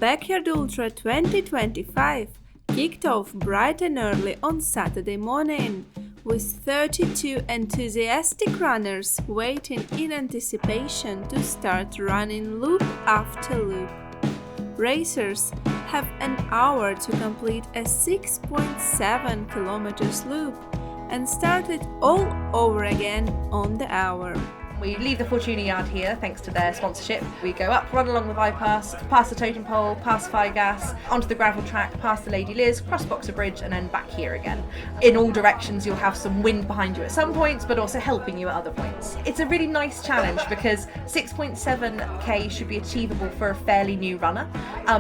Backyard Ultra 2025 kicked off bright and early on Saturday morning, with 32 enthusiastic runners waiting in anticipation to start running loop after loop. Racers have an hour to complete a 6.7 kilometers loop and start it all over again on the hour. We leave the Fortuna Yard here thanks to their sponsorship. We go up, run along the bypass, past the totem pole, past Fire Gas, onto the gravel track, past the Lady Liz, cross Boxer Bridge and then back here again. In all directions you'll have some wind behind you at some points but also helping you at other points. It's a really nice challenge because 6.7k should be achievable for a fairly new runner,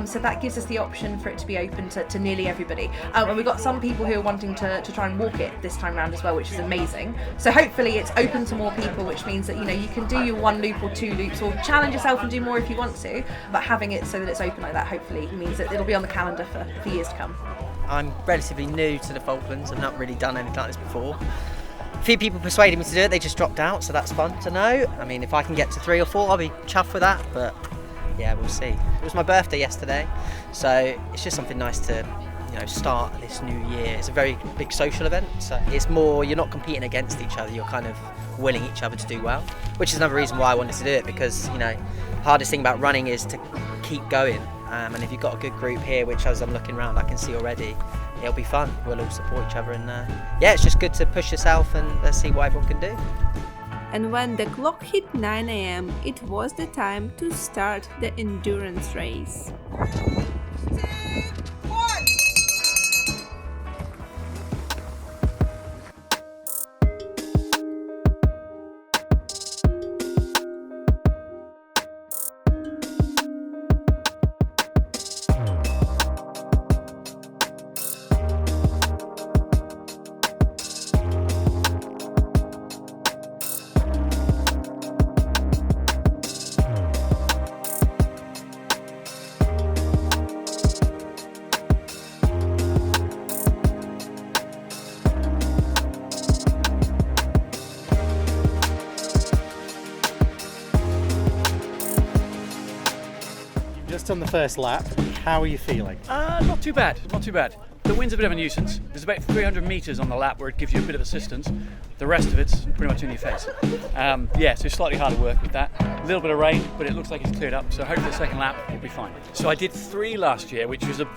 so that gives us the option for it to be open to nearly everybody. And we've got some people who are wanting to try and walk it this time round as well, which is amazing. So hopefully it's open to more people, which means that you can do your 1 loop or 2 loops or challenge yourself and do more if you want to, but having it so that it's open like that hopefully means that it'll be on the calendar for years to come. I'm relatively new to the Falklands. I've not really done anything like this before. A few people persuaded me to do it, they just dropped out, so that's fun to know. I mean, if I can get to 3 or 4, I'll be chuffed with that, but yeah, we'll see. It was my birthday yesterday, so it's just something nice to start this new year. It's a very big social event, so it's more, you're not competing against each other, you're kind of willing each other to do well, which is another reason why I wanted to do it, because hardest thing about running is to keep going, and if you've got a good group here, which as I'm looking around I can see already, it'll be fun. We'll all support each other, and it's just good to push yourself and let's see what everyone can do. And when the clock hit 9 a.m, it was the time to start the endurance race. Just on the first lap, how are you feeling? Not too bad. The wind's a bit of a nuisance. There's about 300 metres on the lap where it gives you a bit of assistance. The rest of it's pretty much in your face. So slightly harder work with that. A little bit of rain, but it looks like it's cleared up, so hopefully the second lap will be fine. So I did 3 last year, which was the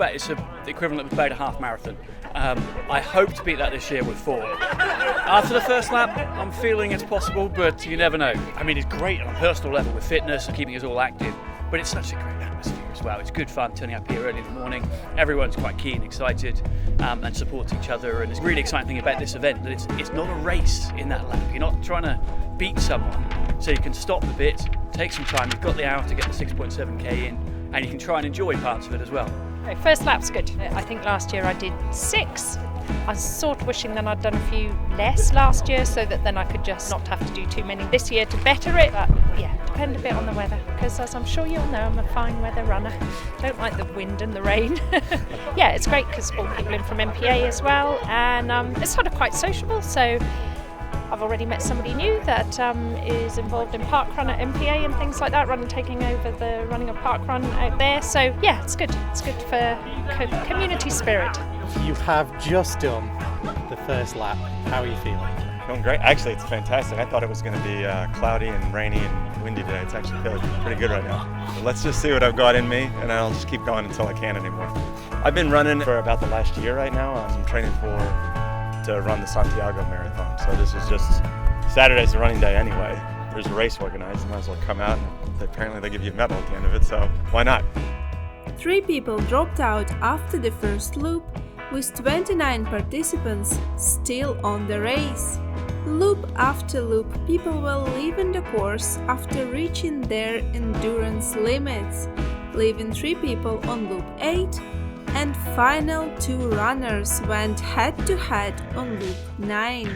equivalent of about a half marathon. I hope to beat that this year with 4. After the first lap, I'm feeling it's possible, but you never know. I mean, it's great on a personal level with fitness and keeping us all active, but it's such a great atmosphere as well. It's good fun turning up here early in the morning. Everyone's quite keen, excited, and supports each other. And it's a really exciting thing about this event that it's not a race in that lap. You're not trying to beat someone, so you can stop a bit, take some time. You've got the hour to get the 6.7k in, and you can try and enjoy parts of it as well. First lap's good. I think last year I did 6. I was sort of wishing that I'd done a few less last year so that then I could just not have to do too many this year to better it. But depend a bit on the weather, because as I'm sure you'll know, I'm a fine weather runner. Don't like the wind and the rain. It's great because all people in from MPA as well, and it's sort of quite sociable. So I've already met somebody new that is involved in parkrun at MPA and things like that, taking over the running of parkrun out there. So it's good. It's good for community spirit. You have just done the first lap. How are you feeling? Feeling great. Actually, it's fantastic. I thought it was going to be cloudy and rainy and windy today. It's actually feeling pretty good right now. So let's just see what I've got in me, and I'll just keep going until I can't anymore. I've been running for about the last year right now. I'm training to run the Santiago Marathon. So this is just Saturday's the running day anyway. There's a race organized. You might as well come out, and apparently they give you a medal at the end of it, so why not? 3 people dropped out after the first loop, with 29 participants still on the race. Loop after loop, people were leaving the course after reaching their endurance limits, leaving 3 people on loop 8, and final 2 runners went head-to-head on loop 9.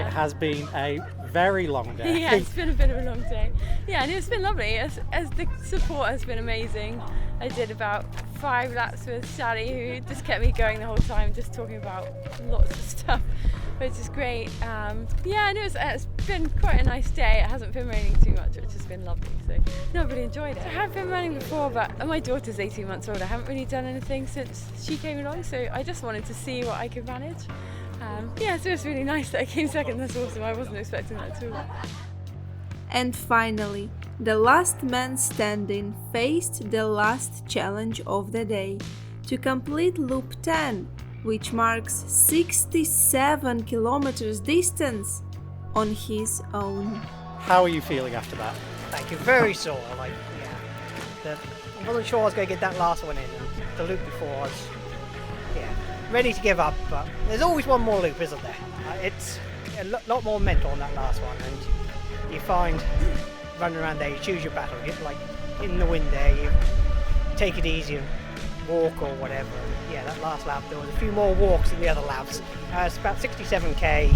Yeah. It has been a very long day. Yeah, it's been a bit of a long day. Yeah, and it's been lovely. As the support has been amazing. I did about 5 laps with Sally, who just kept me going the whole time, just talking about lots of stuff, which is great. Yeah, and it's been quite a nice day. It hasn't been raining too much, which has been lovely. So no, I've really enjoyed it. I have been running before, but my daughter's 18 months old. I haven't really done anything since she came along, so I just wanted to see what I could manage. Yeah, so it's really nice that I came second. That's awesome. I wasn't expecting that at all. And finally, the last man standing faced the last challenge of the day to complete Loop 10, which marks 67 kilometers distance, on his own. How are you feeling after that? Thank you. Very sore. I wasn't sure I was going to get that last one in. And the loop before I was, ready to give up. But there's always one more loop, isn't there? It's a lot more mental on that last one, and you find running around there, you choose your battle. You like in the wind there, you take it easy and walk or whatever. Yeah, that last lap there was a few more walks than the other laps. It's about 67k,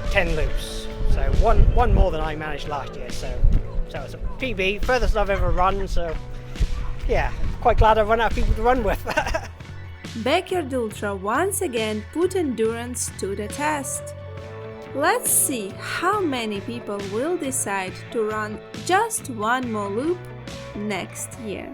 10 loops. So one more than I managed last year. So it's a PB, furthest I've ever run. So yeah, quite glad I've run out of people to run with. Backyard Ultra once again put endurance to the test. Let's see how many people will decide to run just one more loop next year.